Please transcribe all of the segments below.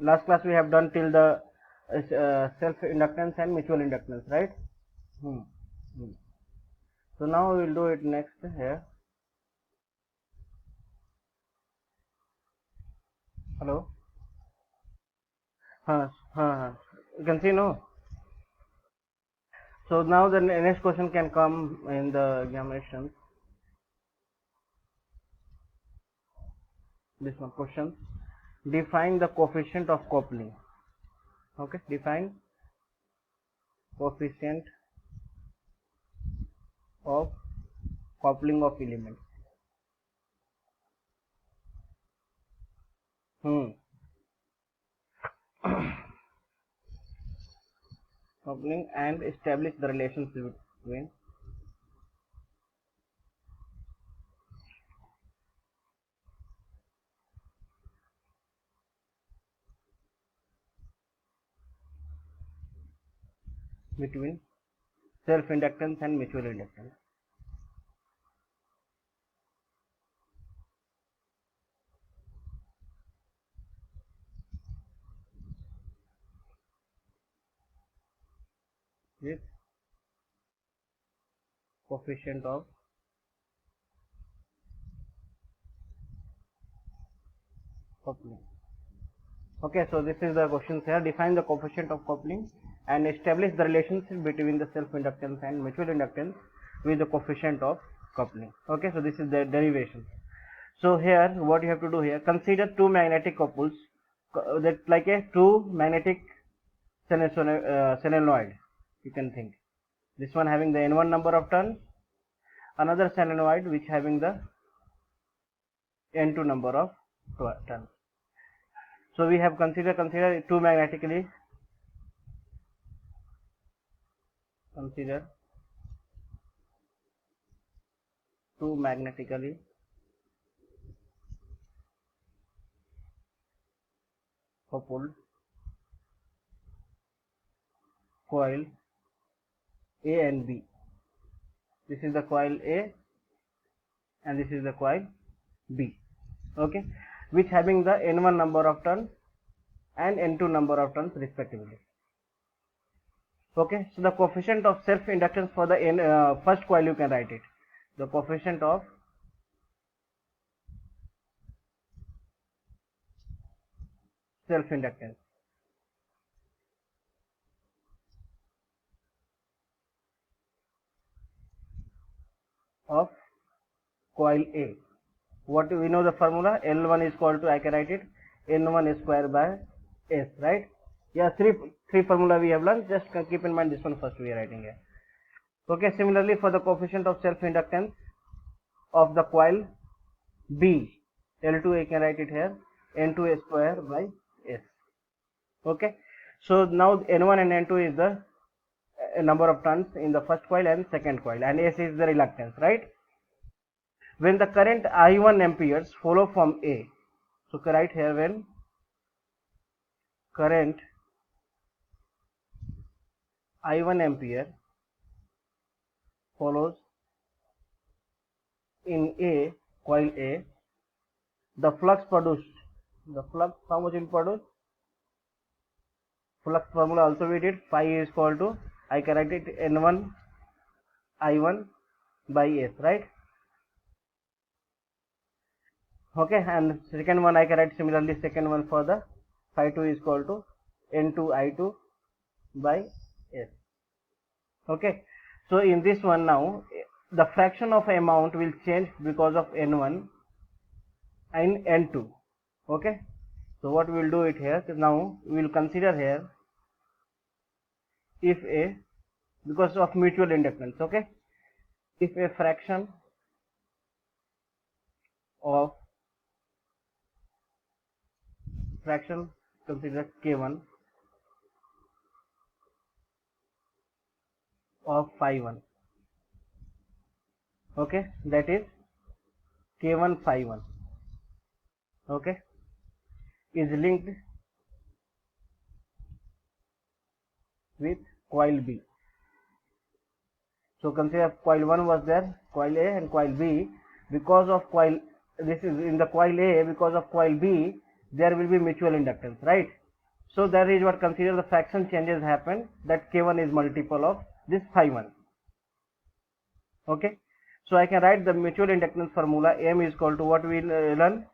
last class we have done till the self inductance and mutual inductance, right? So now we will do it next here. Hello. You can see, no? So now the next question can come in the examination. This one question: define the coefficient of coupling. Okay, define coefficient of coupling of elements. Coupling and establish the relationship between self inductance and mutual inductance. With coefficient of coupling. Okay, so this is the question here. Define the coefficient of coupling and establish the relationship between the self inductance and mutual inductance with the coefficient of coupling. Okay, so this is the derivation. So here what you have to do here, consider two magnetic couples that like a two magnetic solenoid. You can think this one having the n1 number of turns, another solenoid which having the n2 number of turns. So we have consider two magnetically coupled coil A and B. This is the coil A and this is the coil B. Okay, which having the n1 number of turns and n2 number of turns respectively. Okay, so the coefficient of self inductance for the first coil, you can write it. The coefficient of self inductance of coil A. What we know the formula, L1 is equal to, I can write it, N1 square by S, right? Yeah, three formula we have learned. Just keep in mind this one first we are writing here. Okay, similarly for the coefficient of self inductance of the coil B, L2 I can write it here, N2 square by S. Okay, so now N1 and N2 is the number of turns in the first coil and second coil, and S is the reluctance, right? When the current I1 amperes follow from A, so write here, when current I1 ampere follows in A, coil A, the flux produced, how much will produce? Flux formula also we did, phi is equal to, I can write it, N1 I1 by S, right? Okay, and second one I can write similarly, second one for the phi 2 is equal to N2 I2 by S. Okay, so in this one now the fraction of amount will change because of N1 and N2. Okay, so what we will do it here, now we will consider here, if a, because of mutual inductance, okay, if a fraction consider K1 of phi 1, okay, that is K1 phi 1, okay, is linked with coil B. So consider coil 1 was there, coil A and coil B, because of coil, this is in the coil A, because of coil B there will be mutual inductance, right? So that is what consider the fraction changes happen, that k1 is multiple of this phi 1. Okay, so I can write the mutual inductance formula. M is equal to what we learn,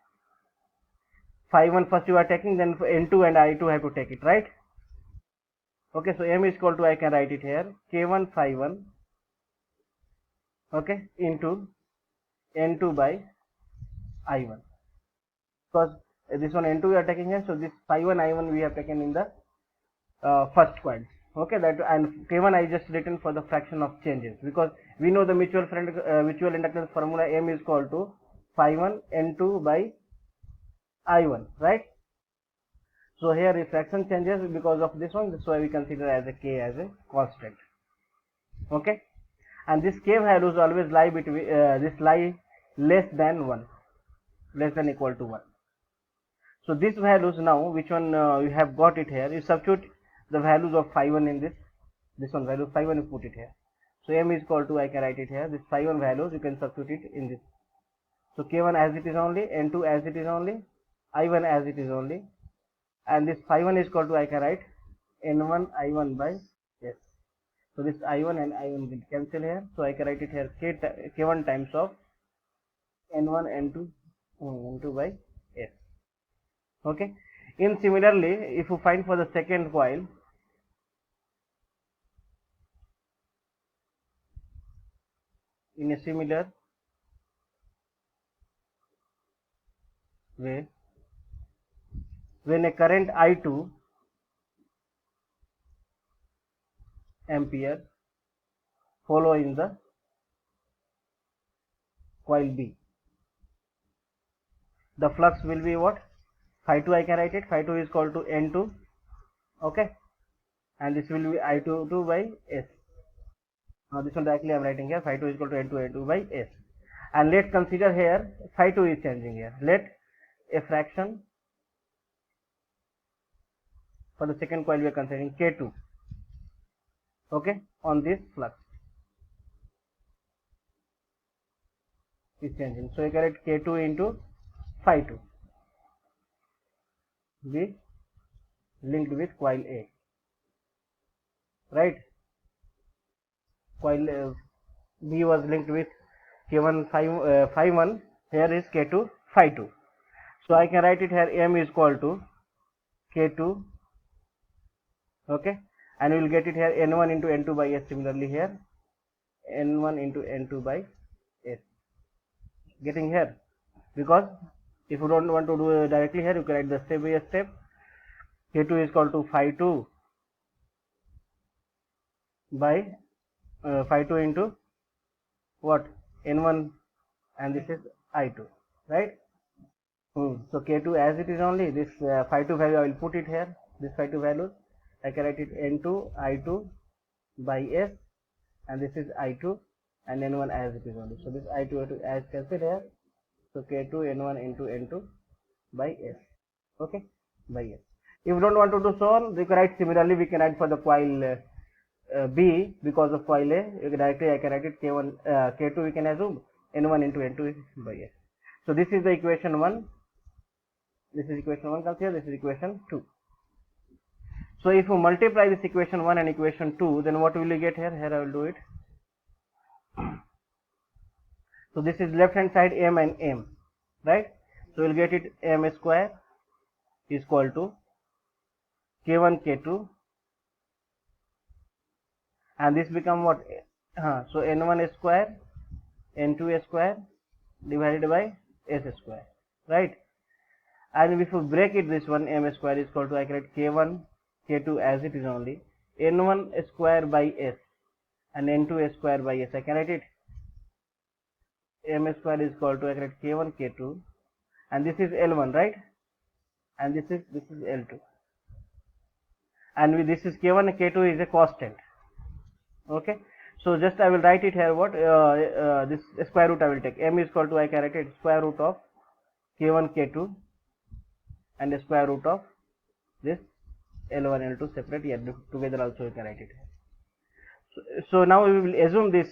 phi 1 first you are taking, then N2 and I2 have to take it, right? Okay, so M is equal to, I can write it here, k1 phi 1, okay, into N2 by I1, because this one N2 we are taking here, so this phi 1 I1 we have taken in the first coil. Okay, that, and k1 I just written for the fraction of changes, because we know the mutual inductance formula. M is equal to phi 1 N2 by I1, right? So here the fraction changes because of this one, that's why we consider as a k as a constant. Okay, and this k values always lie between this lie less than 1, less than equal to 1. So these values now, which one you have got it here, you substitute the values of phi 1 in this one value phi 1, you put it here. So M is equal to, I can write it here, this phi 1 values you can substitute it in this. So k1 as it is only, N2 as it is only, I1 as it is only, and this phi 1 is equal to, I can write N1 I1 by S. So this I1 and I1 will cancel here, so I can write it here k1 times of N1 N2 by S. Okay, in similarly, if you find for the second coil, in a similar way, when a current I2 ampere follow in the coil B, the flux will be what, phi 2, I can write it, phi 2 is equal to N2, okay, and this will be I2 by S. Now this one directly I am writing here, phi 2 is equal to N2 by S. And let's consider here phi 2 is changing here. Let a fraction for the second coil we are considering K2, okay, on this flux is changing. So you can write K2 into phi 2 be linked with coil A, right? Coil B was linked with K1 phi 1, here is K2 phi 2. So I can write it here, M is equal to K2, okay, and we will get it here N1 into N2 by S. Similarly here N1 into N2 by S, getting here, because if you don't want to do directly here, you can write the step by step. K2 is equal to phi 2 by phi 2 into what, N1, and this is I2, right? So K2 as it is only, this phi 2 value I will put it here, this phi 2 value I can write it N2 I2 by S, and this is I2 and N1 as it is only. So this I2 as cancelled here, so K2 N1 into N2 by S, okay, by S. If you don't want to do so on, you can write similarly, we can write for the coil B, because of coil A, you can directly I can write it K1 K2 we can assume N1 into N2 by S. So this is the equation 1, this is equation 1 comes here, this is equation 2. So if you multiply this equation 1 and equation 2, then what will you get here? Here I will do it. So this is left hand side M and M, right? So we'll get it M square is equal to K1 K2, and this become what? So N1 square N2 square divided by S square, right? And if you break it, this one M square is equal to, I can write K1 K2 as it is only, N1 square by S and N2 square by S. I can write it M square is equal to, I can write K1 K2, and this is L1, right? And this is L2, and with this is K1 K2 is a constant, okay. So just I will write it here, what this square root I will take. M is equal to, I can write it square root of K1 K2 and the square root of this L1 L2 separate, here together also you can write it. So now we will assume this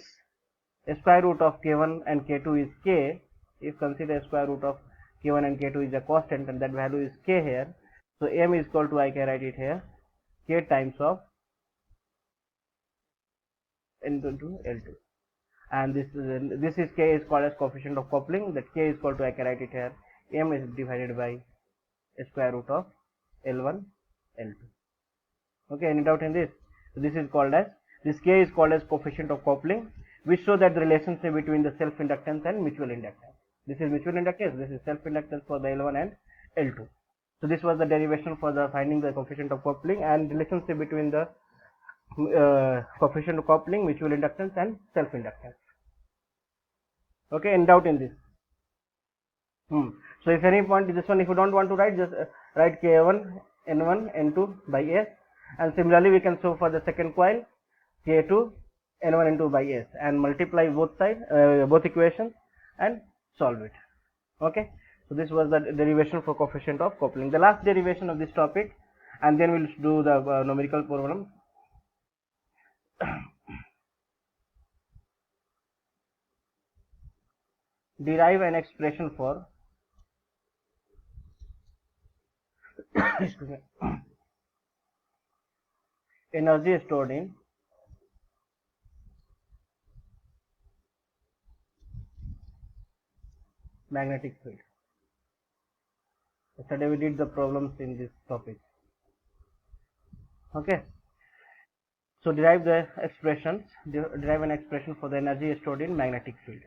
square root of K1 and K2 is K. If consider square root of K1 and K2 is a constant and that value is K here, So M is equal to, I can write it here, K times of N into L2. And this is K is called as coefficient of coupling. That K is equal to, I can write it here, M is divided by square root of L1 L2. Okay, any doubt in this? So this is called as, this K is called as coefficient of coupling, which show that the relationship between the self inductance and mutual inductance. This is mutual inductance, this is self inductance for the L1 and L2. So this was the derivation for the finding the coefficient of coupling and relationship between the coefficient of coupling, mutual inductance and self inductance. Okay, any doubt in this? So if any point, this one if you don't want to write, just write K1 N1 N2 by S, and similarly we can show for the second coil K2 N1 N2 by S and multiply both sides, both equations, and solve it. Okay, so this was the derivation for coefficient of coupling, the last derivation of this topic, and then we'll do the numerical problem. Derive an expression for energy stored in magnetic field. Yesterday we did the problems in this topic. Okay, so derive the expressions, derive an expression for the energy stored in magnetic field.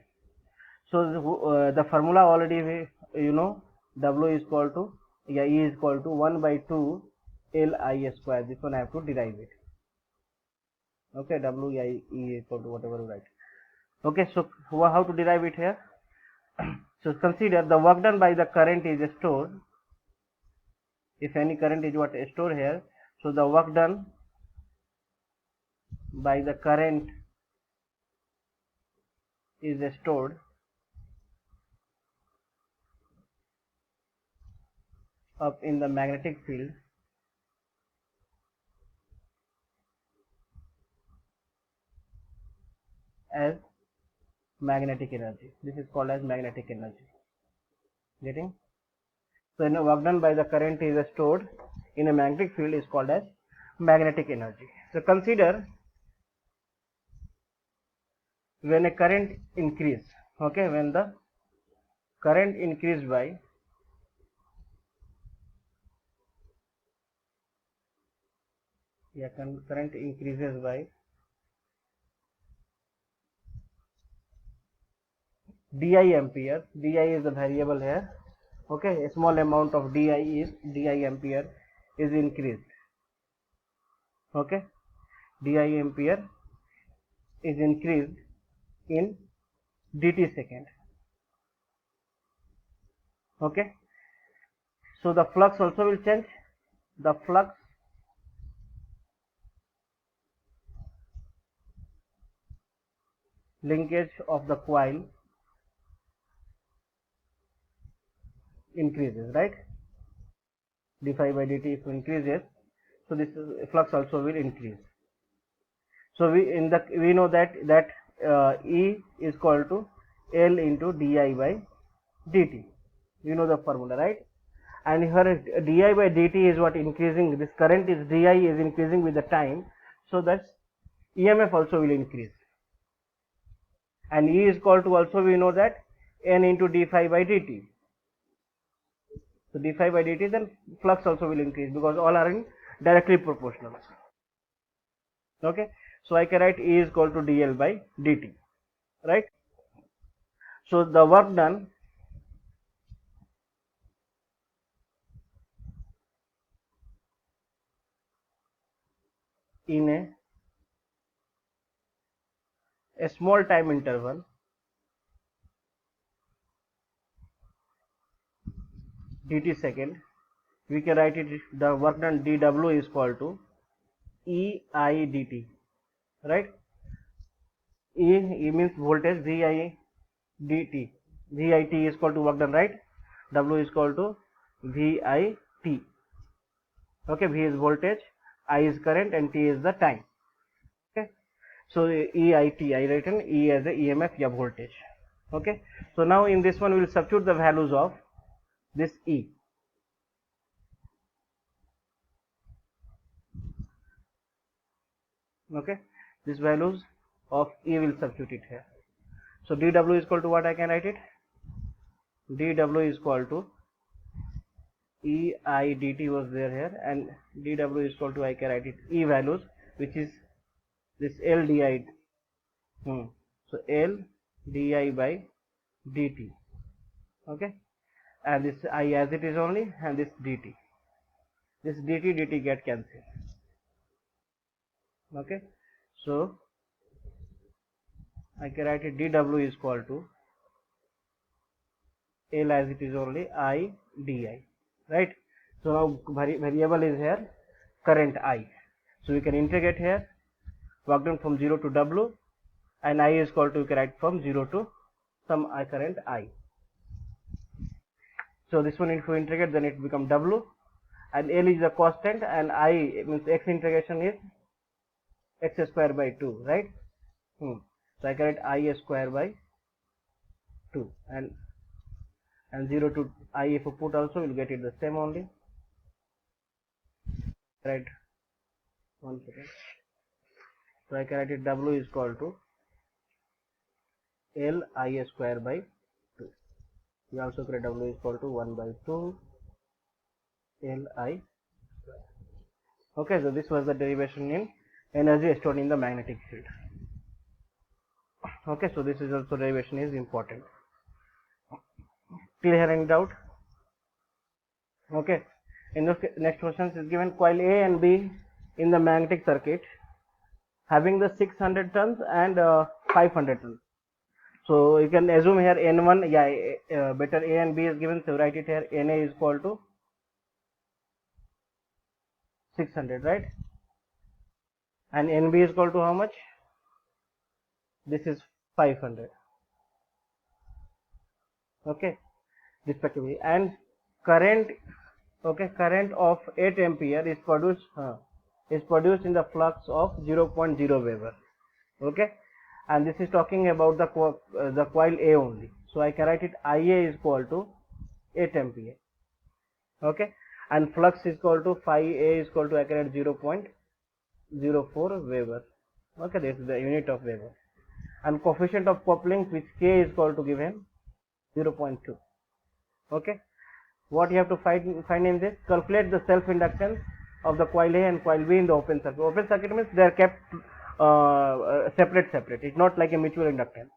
So the formula already you know, W is equal to, E is equal to 1 by 2 Li square. This one I have to derive it. Okay, W E is equal to whatever you write. Okay, so how to derive it here? So consider the work done by the current is stored. If any current is what is stored here, so the work done by the current is stored up in the magnetic field as magnetic energy. This is called as magnetic energy. Getting? So work done by the current is stored in a magnetic field is called as magnetic energy. So consider when a current increase, okay, when the current increased by current increases by di ampere. Di is the variable here. Okay, a small amount of di ampere is increased. Okay, di ampere is increased in dt second. Okay, so the flux also will change. The flux linkage of the coil increases, right? d phi by dt if increases, so this flux also will increase. So we know that E is equal to L into di by dt. You know the formula, right? And here di by dt is what increasing. This current is di is increasing with the time, so that EMF also will increase. And E is equal to, also we know that N into d phi by dt. So d phi by dt, then flux also will increase because all are in directly proportional. Okay, so I can write E is equal to dl by dt, right? So the work done in a small time interval dt second, we can write it, the work done dw is equal to ei dt, right? E means voltage, vi dt, vit is equal to work done, right? W is equal to vit. Okay, V is voltage, I is current, and T is the time. Okay, so EIT, I written E as a EMF या voltage. Okay, so now in this one we will substitute the values of this E. Okay, these values of E will substitute it here. So dW is equal to what? I can write it, dW is equal to ei dt was there here, and dW is equal to, I can write it, E values, which is this L di. So L di by dt. Okay, and this I as it is only, and this dt, this dt get cancelled. Okay, so I can write it dW is equal to L as it is only I di, right? So now variable is here current I, so we can integrate here, work done from 0 to W, and I is equal to, you can write from 0 to some I current I. So this one, if you integrate, then it becomes W, and L is a constant, and I means x integration is x square by 2, right? So I can write I square by 2, and 0 to I, if you put also, you'll get it the same only, right? 1 second. So I can write it W is equal to L I square by 2. We also create W is equal to 1 by 2 L I. Okay, so this was the derivation in energy stored in the magnetic field. Okay, so this is also derivation is important. Clear? Any doubt? Okay, in the next questions is given coil A and B in the magnetic circuit having the 600 turns and 500 turns. So you can assume here N1, better A and B is given, so write it here, Na is equal to 600, right? And Nb is equal to how much? This is 500. Okay, respectively. And current, okay, current of 8 ampere is produced in the flux of 0.0 Weber. Okay, and this is talking about the coil A only. So I can write it Ia is equal to 8 ampere. Okay, and flux is equal to phi A is equal to, I can write 0.04 Weber. Okay, this is the unit of Weber. And coefficient of coupling, which K is equal to given 0.2. Okay, what you have to find in this, calculate the self inductance of the coil A and coil B in the open circuit. Open circuit means they are kept separate. It's not like a mutual inductance.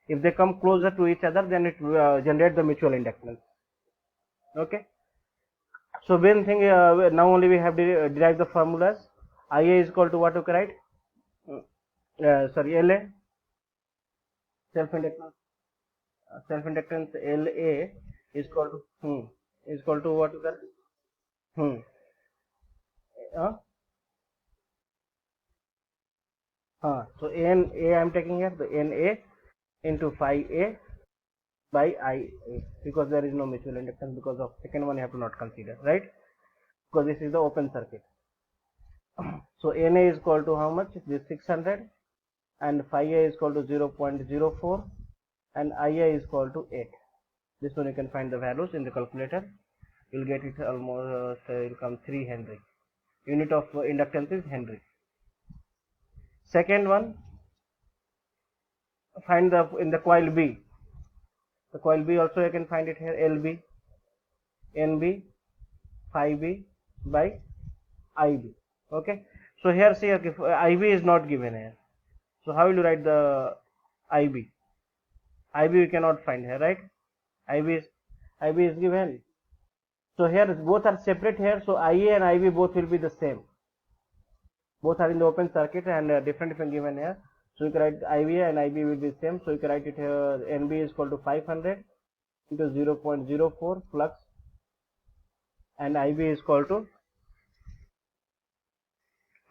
If they come closer to each other, then it generate the mutual inductance. Okay, so main thing, now only we have derived the formulas. Ia is equal to what you can write? LA, self inductance LA is equal to what you can so A I am taking here the NA into phi A by IA, because there is no mutual inductance, because of second one you have to not consider, right? Because this is the open circuit. So NA is equal to how much? This 600, and phi A is equal to 0.04, and IA is equal to 8. This one you can find the values in the calculator. You'll get it almost, it will come 3 Henry. Unit of inductance is Henry. Second one, find in the coil B. The coil B also you can find it here, LB, NB, phi B by IB. Okay, so here see, if IB is not given here, so how will you write the IB? IB you cannot find here, right? IB is given. So here both are separate here, so IA and IB both will be the same. Both are in the open circuit and different given here. So you can write IBA and IB will be same. So you can write it here, NB is equal to 500 into 0.04 flux, and IB is equal to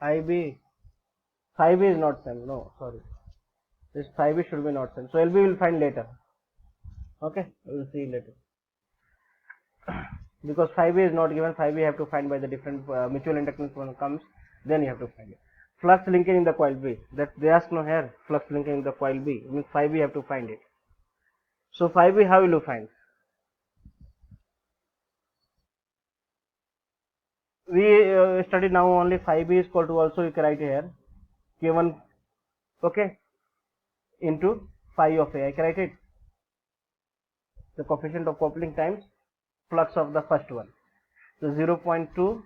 IB. Phi B is not same. No, sorry. This phi B should be not same. So LB will find later. Okay, we will see later. Because phi B is not given, phi B have to find by the different mutual inductance when it comes, then you have to find it. Flux linking in the coil B, that they ask no here, flux linking in the coil B, means phi B have to find it. So phi B, how will you find? We studied now only phi B is equal to, also you can write here K1, okay, into phi of A. I can write it. The coefficient of coupling times flux of the first one. So 0.2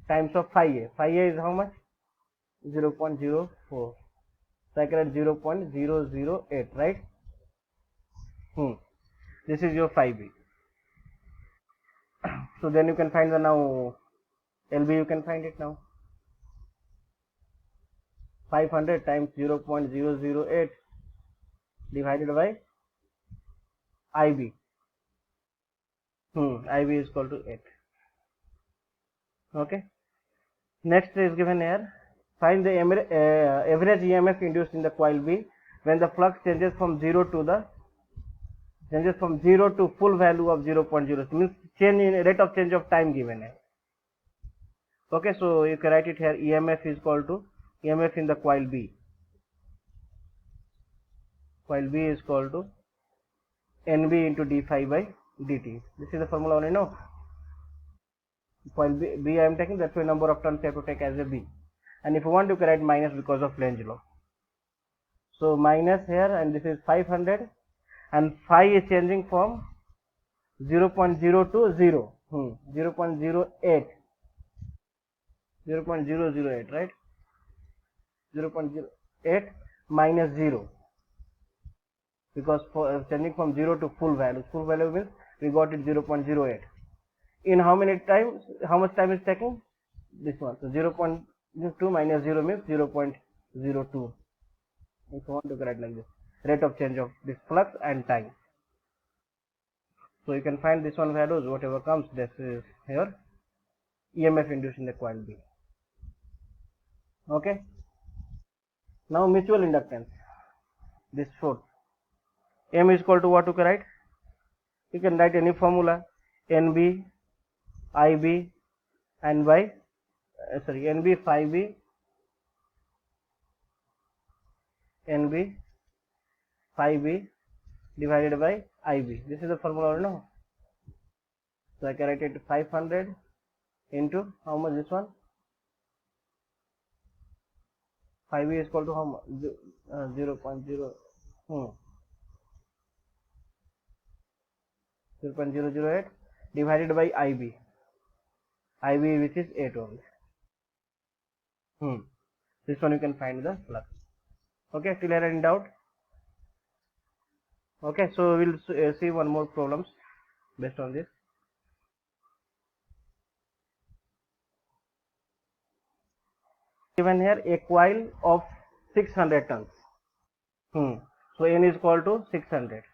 times of phi A. Phi A is how much? 0.04. So I can write 0.008, right? This is your phi B. So then you can find the now LB, you can find it now. 500 times 0.008 divided by IB. IB is equal to 8. Okay. Next is given here. Find the average EMF induced in the coil B when the flux changes from 0 to full value of 0.0. Means change in rate of change of time given here. Okay, so you can write it here. EMF is equal to EMF in the coil B. Coil B is equal to NB into d phi by dt. This is the formula only, no? Coil B I am taking, that's why number of turns you have to take as a B. And if you want, you can write minus because of Lenz law. So minus here, and this is 500, and phi is changing from 0.0 to 0. 0.08. 0.008, right? 0.08 minus 0. Because for changing from 0 to full value. Full value means we got it 0.08. In how many times? How much time is taking? This one. So 0.2 minus 0 means 0.02. If you want to write like this, rate of change of this flux and time. So you can find this one values, whatever comes, this is here EMF induced in the coil B. Okay. Now mutual inductance. This fourth. M is equal to what you can write? You can write any formula. NB, IB, and by NB phi B, NB phi B divided by IB. This is the formula, or no? So I can write it 500 into how much this one? Phi B is equal to how much? 0.008 divided by IB. IB which is 8 ohms. This one you can find the flux. Okay, till here in doubt? Okay, so we'll see one more problems based on this. Given here a coil of 600 tons. So N is equal to 600.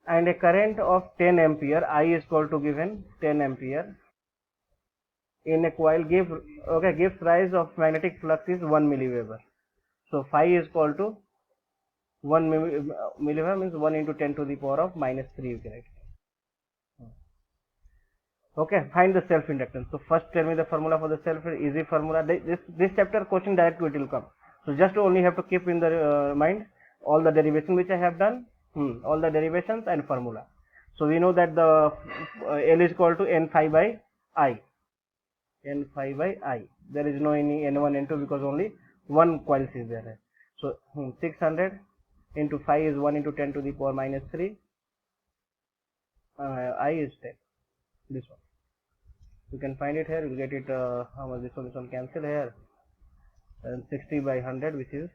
And a current of 10 ampere, I is equal to given 10 ampere in a coil gives rise of magnetic flux is 1 milliweber. So phi is equal to 1 milliweber means 1 into 10 to the power of minus 3, you can write. Okay, find the self inductance. So first tell me the formula for the self, easy formula. This chapter question directly it will come. So just only have to keep in the mind all the derivation which I have done, all the derivations and formula. So we know that the L is equal to N phi by I. N phi by I. There is no any N1, N2 because only one coil is there. So 600 into phi is 1 into 10 to the power minus 3. I is 10. This one. You can find it here. You will get it. How much this one cancel here. And 60 by 100, which is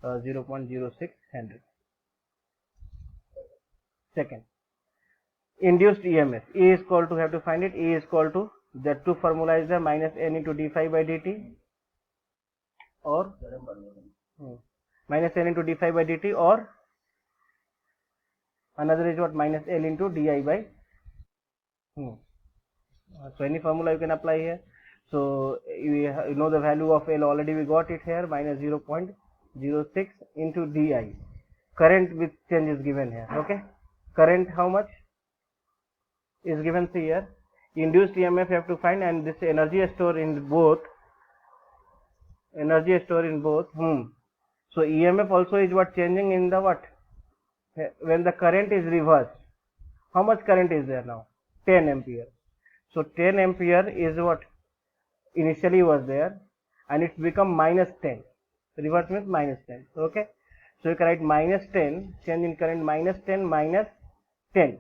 0.06 Henry. Second, induced EMF. E is equal to, have to find it. E is equal to, that two formula is there, minus N into d phi by dt, or minus N into d phi by dt, or another is what, minus L into di by. So any formula you can apply here. So you know the value of L already, we got it here, minus 0.06 into di. Current with change is given here. Okay, current how much is given, see here. Induced EMF you have to find, and this energy stored in both. So EMF also is what, changing in the what, when the current is reversed. How much current is there now? 10 ampere. So 10 ampere is what initially was there, and it's become minus 10. Reverse means minus 10. Okay, so you can write minus 10, change in current minus 10 minus 10,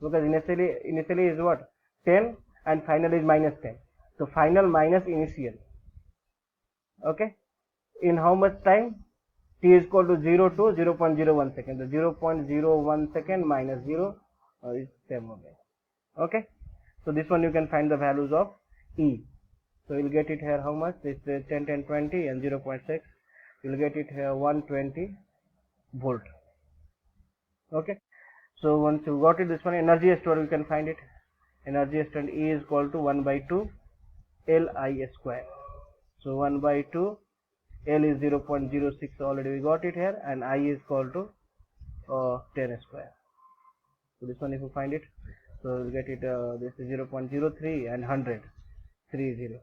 because initially is what, 10, and final is minus 10. So final minus initial. Okay, in how much time? T is equal to 0 to 0.01 second. The 0.01 second minus 0 is same again. Okay, so this one you can find the values of E. So you'll get it here how much? This is 10, 10, 20 and 0.6. You'll get it here 120 volt. Okay, so once you got it, this one energy stored, you can find it. Energy stored E is equal to 1 by 2 Li square. So 1 by 2 L is 0.06, already we got it here, and I is equal to 10 square. So this one if you find it, so you'll get it, this is 0.03 and 100, 30.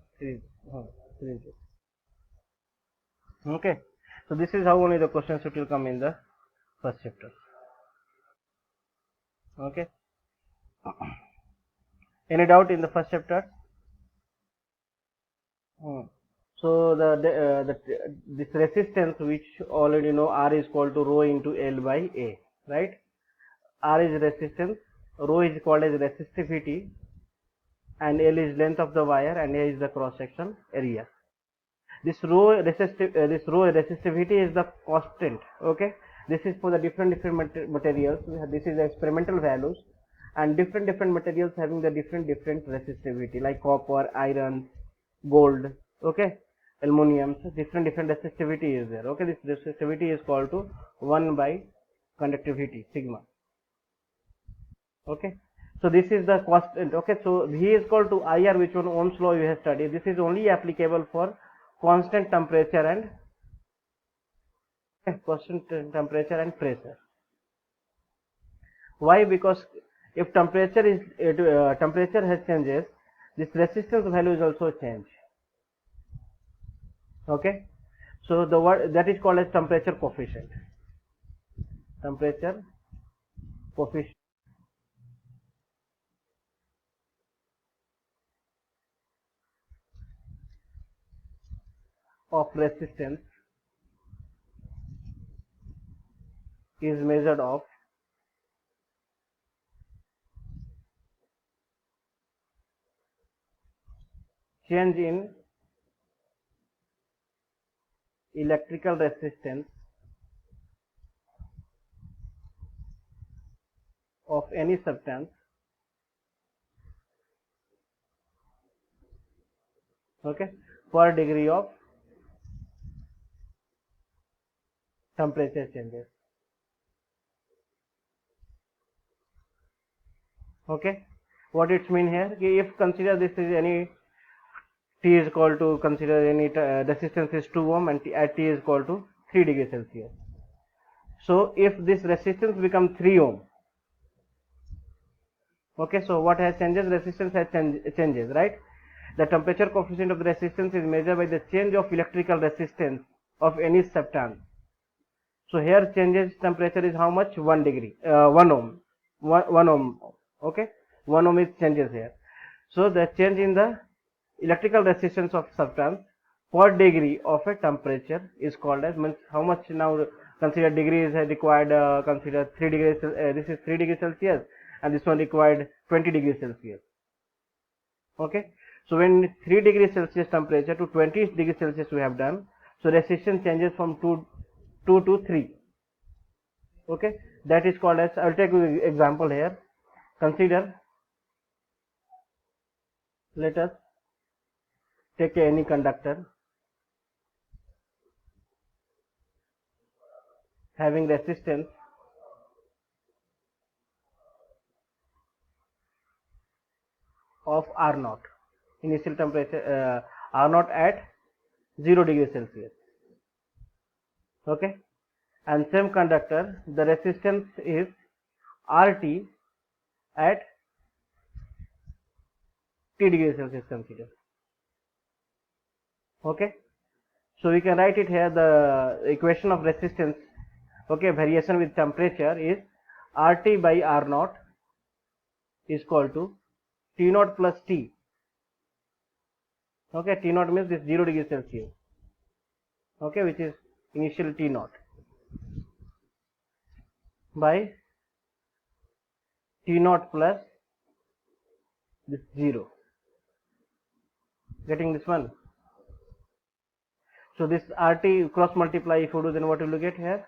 Okay, so this is how only the questions will come in the first chapter. Okay, any doubt in the first chapter? So this resistance, which already know, R is equal to rho into L by A, right? R is resistance, rho is called as resistivity, and L is length of the wire, and A is the cross section area. This rho resistivity is the constant. Okay, this is for the different materials. This is the experimental values, and different materials having the different resistivity, like copper, iron, gold. Okay, aluminum. So different resistivity is there. Okay, this resistivity is called to 1 by conductivity, sigma. Okay, so this is the constant. Okay, so V is equal to IR, which one Ohm's law you have studied. This is only applicable for constant temperature and pressure. Why? Because if temperature has changes, this resistance value is also change. Okay, so the word that is called as temperature coefficient. Temperature coefficient of resistance is measured of change in electrical resistance of any substance, okay, per degree of temperature changes. Okay, what it's mean here? If consider this is any T is equal to, consider any resistance is 2 ohm and at T is equal to 3 degrees Celsius. So if this resistance become 3 ohm, okay, so what has changes? Resistance has changes, right? The temperature coefficient of the resistance is measured by the change of electrical resistance of any substance. So here changes temperature is how much? 1 degree, 1 ohm, 1 ohm. Okay, 1 ohm is changes here. So the change in the electrical resistance of substance per degree of a temperature is called as, means how much now, consider degree is required, consider 3 degrees, this is 3 degrees Celsius, and this one required 20 degrees Celsius. Okay, so when 3 degrees Celsius temperature to 20 degrees Celsius we have done, so resistance changes from 2 to 3. Okay, that is called as, I'll take an example here. Consider, let us take any conductor having resistance of R0, initial temperature R0 at 0 degrees Celsius. Okay, and same conductor, the resistance is RT at T degrees Celsius, consider. Okay, so we can write it here, the equation of resistance, okay, variation with temperature is RT by R0 is equal to T0 plus T Okay, T naught means this 0 degree Celsius. Okay, which is initial T naught by T naught plus this 0. Getting this one? So this RT cross multiply if you do, then what will you get here?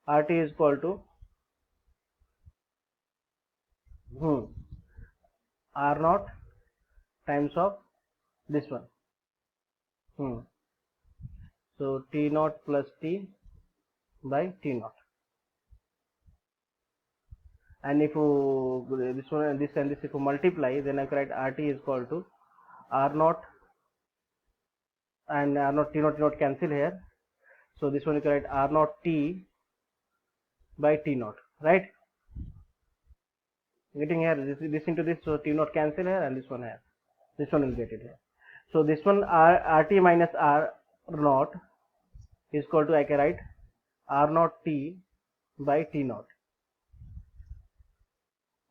RT is equal to R naught times of this one. So T naught plus T by T naught. And if you this one and this if you multiply, then I can write RT is equal to R naught and R naught T naught cancel here. So this one you can write R naught T by T naught, right? Getting here this into this, so T naught cancel here and this one here. This one will get it here. So this one RT minus R naught is equal to, I can write R naught T by T naught.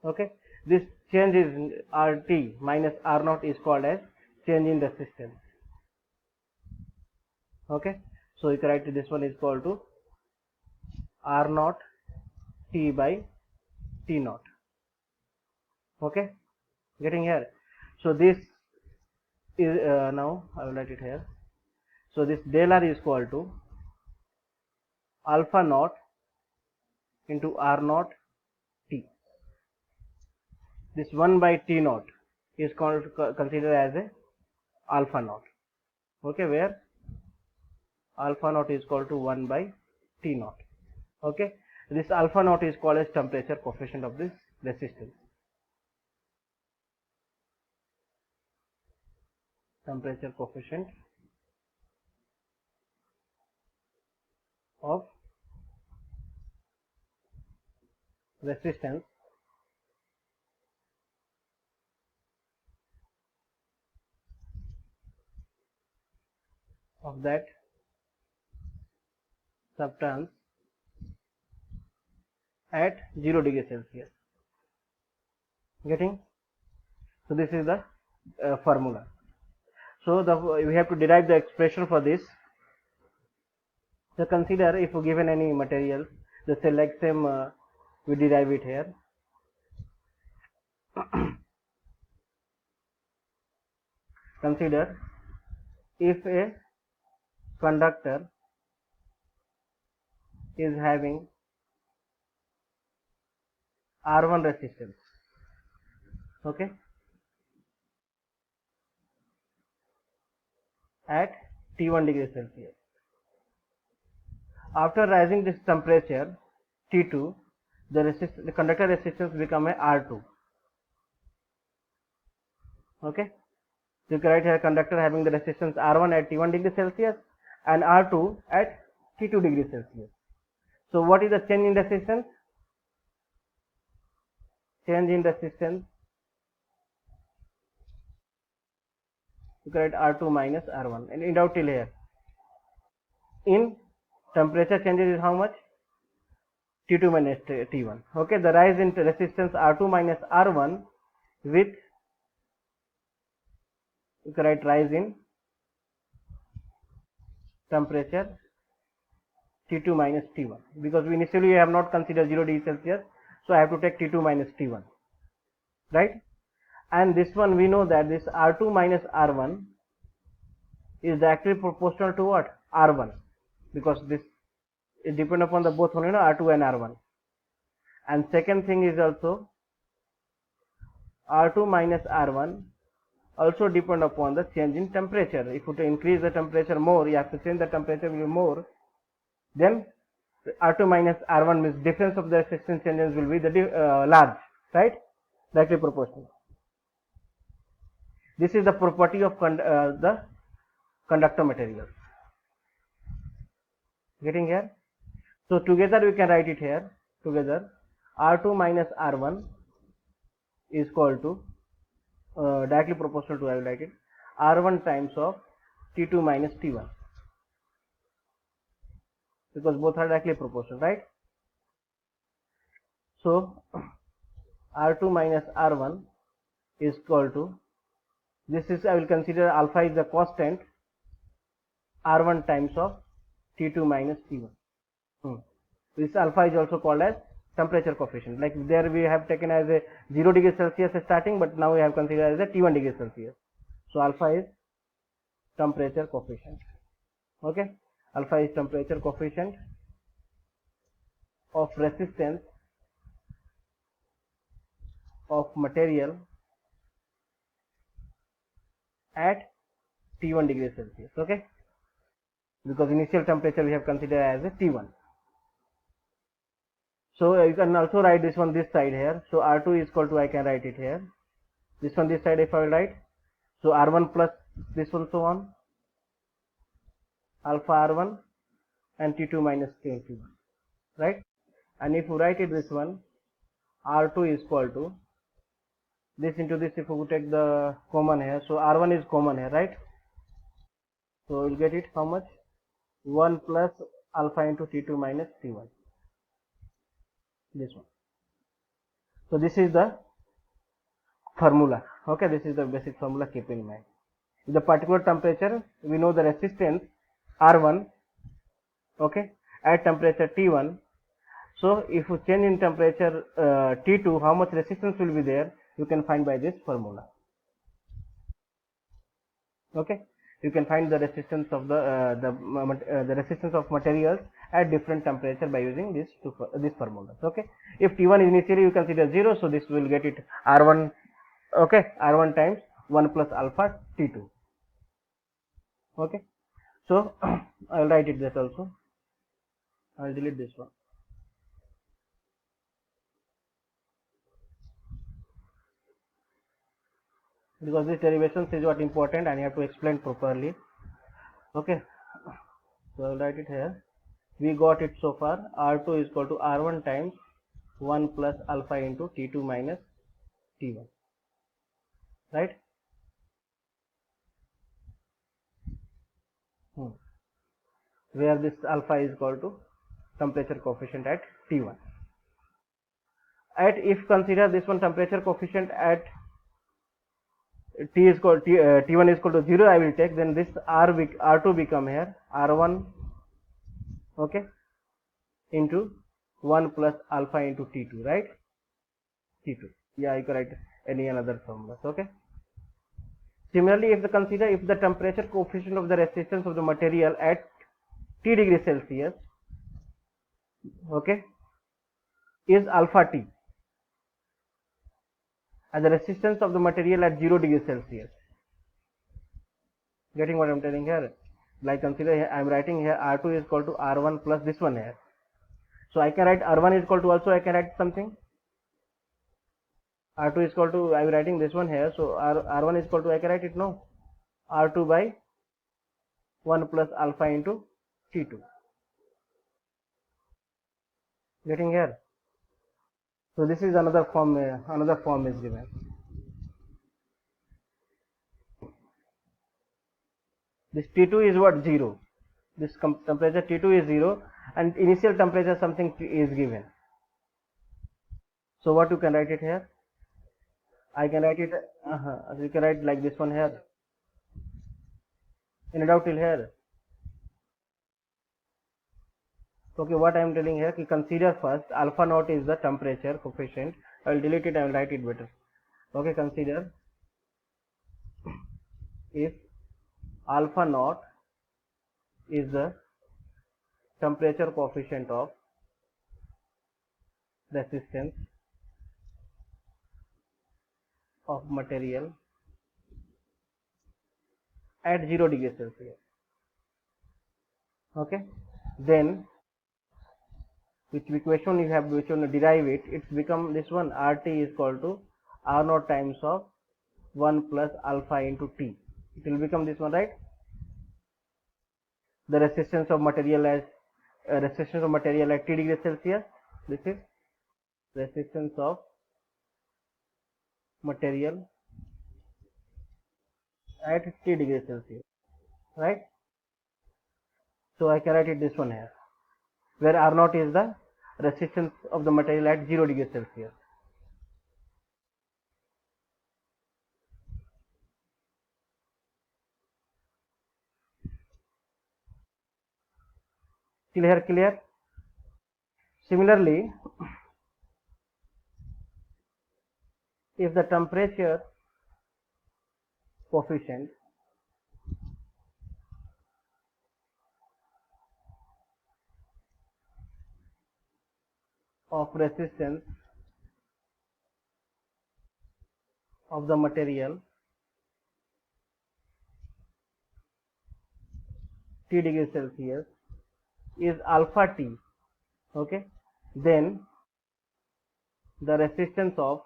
Okay, this change is RT minus R naught is called as change in resistance. Okay, so you can write this one is equal to R naught T by T naught. Okay, getting here. So this is now I will write it here. So this del R is equal to alpha naught into R naught T. This 1 by T naught is considered as a alpha naught. Okay, where alpha naught is equal to 1 by T naught. Okay, this alpha naught is called as temperature coefficient of this resistance. Temperature coefficient of resistance of that substance at 0 degree Celsius. Getting? So this is the formula. So we have to derive the expression for this. So consider if given any material, the select same we derive it here. Consider if a conductor is having R1 resistance, okay, at T1 degree Celsius. After rising this temperature T2, the conductor resistance become a R2. Okay, so you can write here conductor having the resistance R1 at T1 degree Celsius and R2 at T2 degree Celsius. So what is the change in resistance? Change in resistance, you can write R2 minus R1 and in doubt till here. In temperature changes is how much? T2 minus T1. Okay, the rise in resistance R2 minus R1 with, you can write rise in temperature T2 minus T1, because we initially have not considered 0 degree Celsius, so I have to take T2 minus T1, right? And this one we know that this R2 minus R1 is directly proportional to what? R1, because this it depends upon the both one, R2 and R1. And second thing is also R2 minus R1 also depend upon the change in temperature. If you increase the temperature more, you have to change the temperature will be more, then R2 minus R1 means difference of the resistance changes will be the large, right? Directly proportional. This is the property of the conductor materials. Getting here? So together we can write it here. Together R2 minus R1 is equal to directly proportional to, I will write it, R1 times of T2 minus T1, because both are directly proportional, right? So R2 minus R1 is equal to This is, I will consider alpha is the constant R1 times of T2 minus T1. This alpha is also called as temperature coefficient. Like there we have taken as a 0 degree Celsius starting, but now we have considered as a T1 degree Celsius. So alpha is temperature coefficient. Okay, alpha is temperature coefficient of resistance of material at T1 degree Celsius. Okay, because initial temperature we have considered as a T1. So you can also write this one this side here. So R2 is equal to, I can write it here. This one this side if I will write. So R1 plus this one so on. Alpha R1 and T2 minus T1. Right? And if you write it this one, R2 is equal to this into this, if you take the common here. So R1 is common here, right? So we'll get it how much? 1 plus alpha into T2 minus T1. This one. So this is the formula. Okay, this is the basic formula, keep in mind. The particular temperature, we know the resistance R1, okay, at temperature T1. So if you change in temperature T2, how much resistance will be there, you can find by this formula. Okay, you can find the resistance of the resistance of materials at different temperature by using this formula. Okay, if T1 is initially you consider 0, so this will get it R1. Okay, R1 times 1 plus alpha T2. Okay, so I will write it that also. I will delete this one. Because this derivations is what important and you have to explain properly. Okay, so I will write it here. We got it so far. R2 is equal to R1 times 1 plus alpha into T2 minus T1. Right? Where this alpha is equal to temperature coefficient at T1. At, if consider this one temperature coefficient at T1 is equal to 0, I will take, then this R2 become here R1, okay, into 1 plus alpha into T2, right? T2. Yeah, you can write any another formulas. Okay. Similarly, if the temperature coefficient of the resistance of the material at T degree Celsius, okay, is alpha T, and the resistance of the material at 0 degree Celsius. Getting what I am telling here? Like consider here, I am writing here R2 is equal to R1 plus this one here. So I can write R1 is equal to, also I can write something. R2 is equal to, I am writing this one here. So R1 is equal to, I can write it no. R2 by 1 plus alpha into T2. Getting here? So this is another form is given. This T2 is what? 0. This temperature T2 is 0 and initial temperature something is given. So what you can write it here? I can write it, you can write like this one here. Any doubt till here? Okay, what I am telling here, consider first alpha naught is the temperature coefficient. I will delete it, I will write it better. Okay, consider if alpha naught is the temperature coefficient of resistance of material at 0 degree Celsius. Okay, then which equation you have, which one derive it, it's become this one, RT is equal to R naught times of 1 plus alpha into T. It will become this one, right? The resistance of material at T degree Celsius. This is resistance of material at T degree Celsius, right? So I can write it this one here, where R naught is the resistance of the material at 0 degree Celsius. Clear? Similarly, if the temperature coefficient of resistance of the material T degree Celsius is alpha T, okay, then the resistance of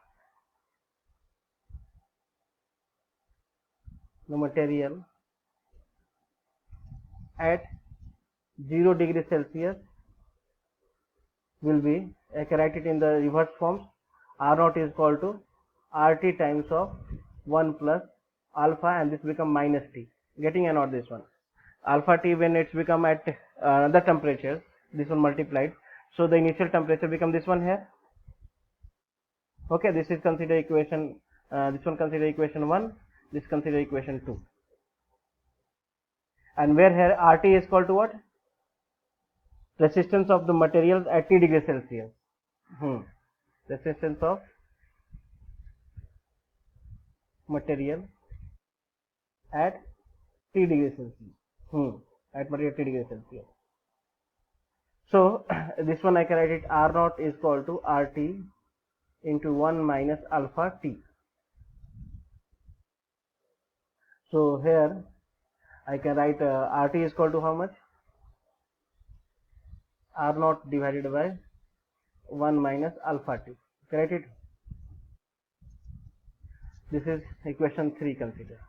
the material at 0 degree Celsius will be, I can write it in the reverse forms, R naught is equal to RT times of 1 plus alpha, and this become minus T. Getting or not this one? Alpha T, when it's become at another temperature, this one multiplied, so the initial temperature become this one here. Okay, this is consider equation, this one consider equation 1, this consider equation 2. And where here RT is equal to what? Resistance of the materials at T degree Celsius. Resistance of material at T degree Celsius. At material T degree Celsius. So this one I can write it R naught is equal to RT into 1 minus alpha T. So here I can write RT is equal to how much? R naught divided by 1 minus alpha T. Write it. This is equation 3 consider.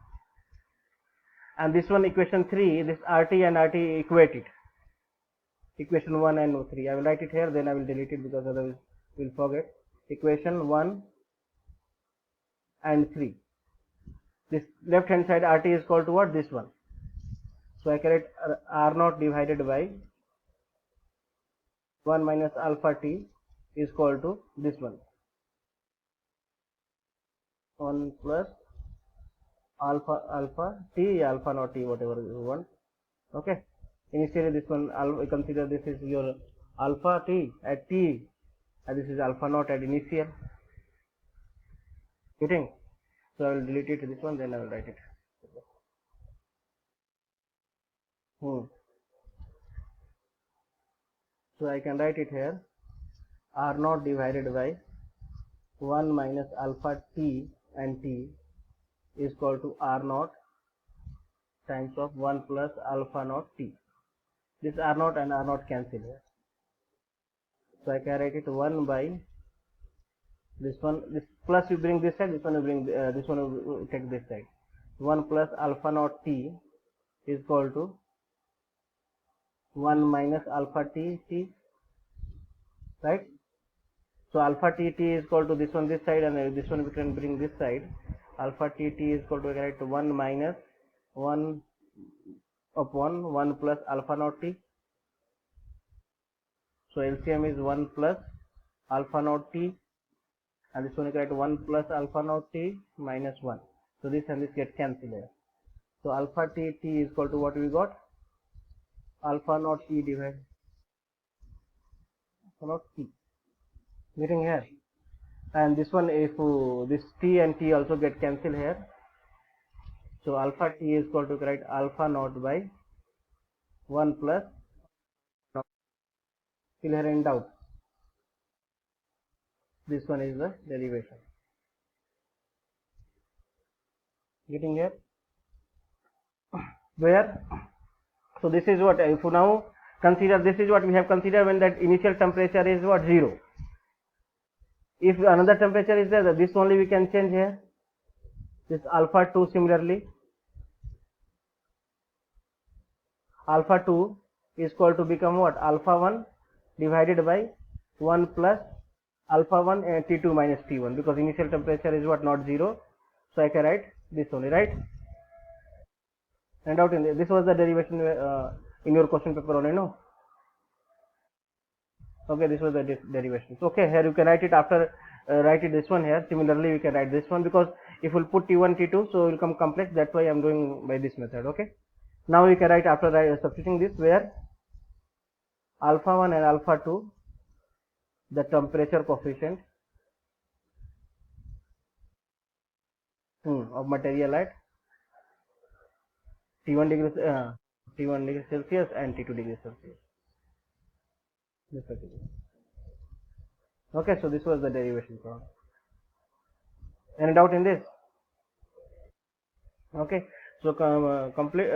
And this one equation 3, this RT and RT equate it. Equation 1 and 3. I will write it here, then I will delete it because otherwise we will forget. Equation 1 and 3. This left hand side RT is equal to what? This one. So I can write R naught divided by 1 minus alpha T is equal to this one. 1 plus alpha T, alpha naught T, whatever you want. Okay. Initially this one, consider this is your alpha T at T, and this is alpha naught at initial. Getting? So I will delete it, this one, then I will write it. So I can write it here, R naught divided by 1 minus alpha T and T is equal to R naught times of 1 plus alpha naught T. This R naught and R naught cancel here. So I can write it 1 by this one, this plus you bring this side, this one you bring, this one you take this side. 1 plus alpha naught T is equal to 1 minus alpha T, right? So alpha T is equal to this one this side, and this one we can bring this side. Alpha T is equal to, write 1 minus 1 upon 1 plus alpha naught T. So LCM is 1 plus alpha naught T, and this one you can write 1 plus alpha naught T minus 1. So this and this get cancelled here. So alpha T is equal to what we got? Alpha naught T divided alpha naught T. Getting here? And this one, if this T and T also get cancelled here, so alpha T is equal to, write alpha naught by 1 plus, still here in doubt, this one is the derivation. Getting here? Where? So this is what, if you now consider, this is what we have considered when that initial temperature is what? 0. If another temperature is there, this only we can change here. This alpha 2 similarly. Alpha 2 is equal to become what? Alpha 1 divided by 1 plus alpha 1 and T2 minus T1, because initial temperature is what? Not 0. So I can write this only, right? And out in this was the derivation in your question paper only, no? Okay, this was the derivation. So, okay, here you can write it after write it this one here. Similarly, we can write this one, because if we'll put T1, T2, so it will come complex. That's why I'm doing by this method. Okay. Now we can write after substituting this, where alpha 1 and alpha 2, the temperature coefficient of material at T1 degree Celsius and T2 degree Celsius. Okay, so this was the derivation problem. Any doubt in this? Okay, so complete.